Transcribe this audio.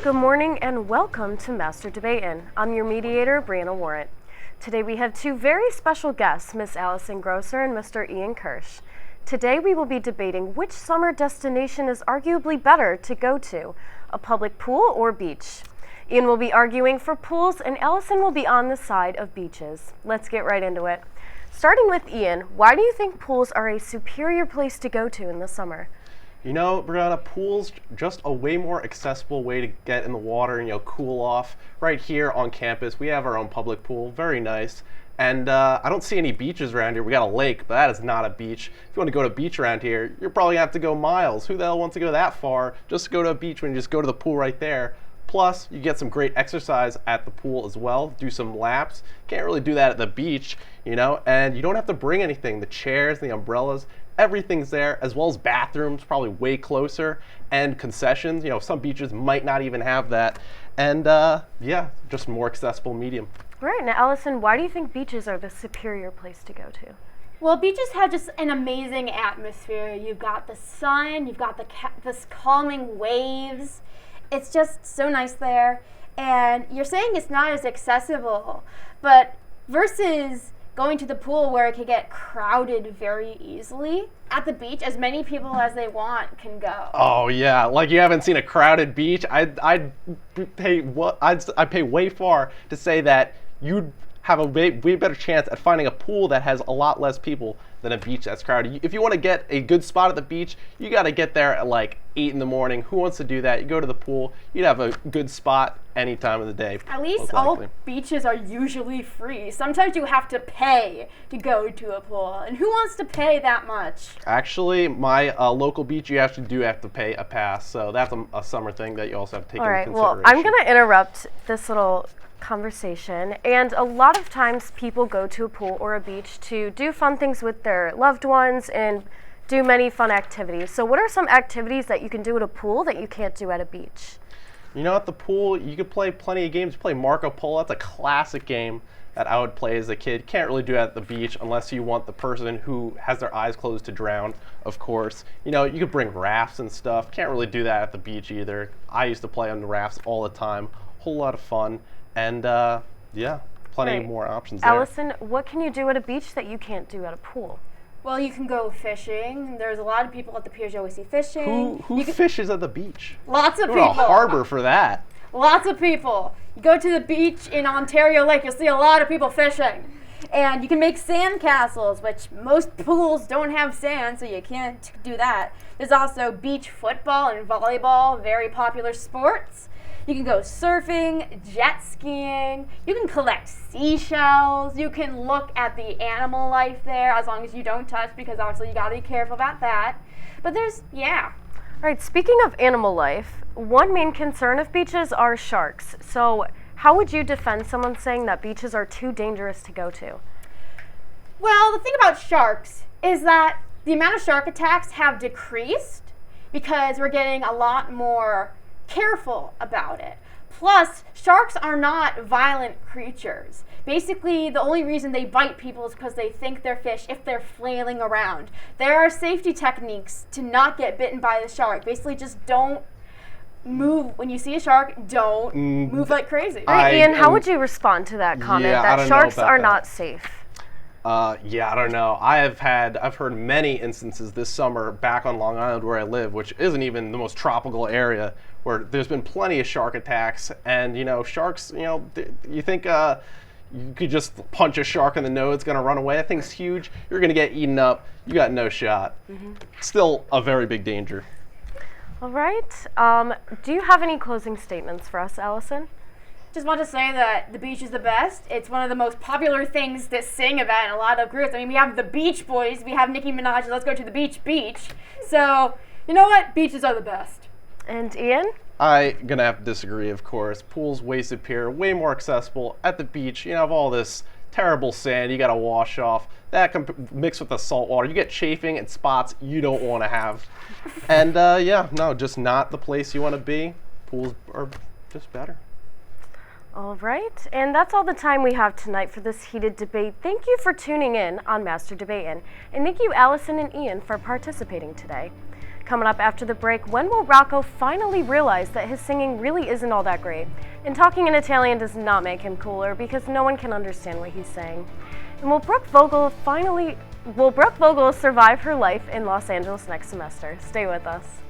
Good morning and welcome to Master Debatin'. I'm your mediator, Breanna Debate. Today we have two very special guests, Miss Allison Grosser and Mr. Ian Kirsch. Today we will be debating which summer destination is arguably better to go to, a public pool or beach. Ian will be arguing for pools and Allison will be on the side of beaches. Let's get right into it. Starting with Ian, why do you think pools are a superior place to go to in the summer? You know, Breanna, pool's just a way more accessible way to get in the water and, cool off. Right here on campus, we have our own public pool, very nice. And I don't see any beaches around here. We got a lake, but that is not a beach. If you want to go to a beach around here, you're probably gonna have to go miles. Who the hell wants to go that far just to go to a beach when you just go to the pool right there? Plus, you get some great exercise at the pool as well. Do some laps. Can't really do that at the beach, and you don't have to bring anything. The chairs, the umbrellas, everything's there, as well as bathrooms, probably way closer, and concessions. Some beaches might not even have that. And just more accessible medium. Right, now Allison, why do you think beaches are the superior place to go to? Well, beaches have just an amazing atmosphere. You've got the sun, you've got this calming waves. It's just so nice there. And you're saying it's not as accessible, but versus going to the pool where it can get crowded very easily, at the beach, as many people as they want can go. Oh yeah, like you haven't seen a crowded beach. I'd pay way far to say that you'd have a way better chance at finding a pool that has a lot less people than a beach that's crowded. If you want to get a good spot at the beach, you got to get there at like 8 in the morning. Who wants to do that? You go to the pool, you'd have a good spot any time of the day. At least all beaches are usually free. Sometimes you have to pay to go to a pool, and who wants to pay that much? Actually, my local beach, you have to pay a pass, so that's a summer thing that you also have to take into consideration. All right, well, I'm going to interrupt this little conversation, and a lot of times people go to a pool or a beach to do fun things with their loved ones and do many fun activities. So what are some activities that you can do at a pool that you can't do at a beach? At the pool, you could play plenty of games. Play Marco Polo. That's a classic game that I would play as a kid. Can't really do that at the beach unless you want the person who has their eyes closed to drown, of course. You could bring rafts and stuff. Can't really do that at the beach either. I used to play on the rafts all the time. Whole lot of fun. And plenty more options there. Allison, what can you do at a beach that you can't do at a pool? Well, you can go fishing. There's a lot of people at the piers you always see fishing. Who fishes at the beach? Lots of Go people. to a harbor for that. Lots of people. You go to the beach in Ontario Lake, you'll see a lot of people fishing. And you can make sand castles, which most pools don't have sand, so you can't do that. There's also beach football and volleyball, very popular sports. You can go surfing, jet skiing, you can collect seashells, you can look at the animal life there, as long as you don't touch, because obviously you gotta be careful about that. But All right, speaking of animal life, one main concern of beaches are sharks. So how would you defend someone saying that beaches are too dangerous to go to? Well, the thing about sharks is that the amount of shark attacks have decreased because we're getting a lot more careful about it. Plus, sharks are not violent creatures. Basically, the only reason they bite people is because they think they're fish if they're flailing around. There are safety techniques to not get bitten by the shark. Basically, just don't move. When you see a shark, don't move like crazy. Right, Ian, how would you respond to that comment that sharks are not safe? I don't know. I've heard many instances this summer back on Long Island where I live, which isn't even the most tropical area, where there's been plenty of shark attacks. And, sharks, you think you could just punch a shark in the nose, it's going to run away. That thing's huge. You're going to get eaten up. You got no shot. Still a very big danger. All right. Do you have any closing statements for us, Allison? Just want to say that the beach is the best. It's one of the most popular things to sing about in a lot of groups. I mean, we have the Beach Boys, we have Nicki Minaj, let's go to the beach. So, you know what? Beaches are the best. And Ian? I'm going to have to disagree, of course. Pools way superior, way more accessible. At the beach, you have all this terrible sand you got to wash off. That can mix with the salt water. You get chafing in spots you don't want to have. And just not the place you want to be. Pools are just better. All right, and that's all the time we have tonight for this heated debate. Thank you for tuning in on Master Debatin', and thank you, Allison and Ian, for participating today. Coming up after the break, when will Rocco finally realize that his singing really isn't all that great? And talking in Italian does not make him cooler because no one can understand what he's saying. And will Brooke Vogel survive her life in Los Angeles next semester? Stay with us.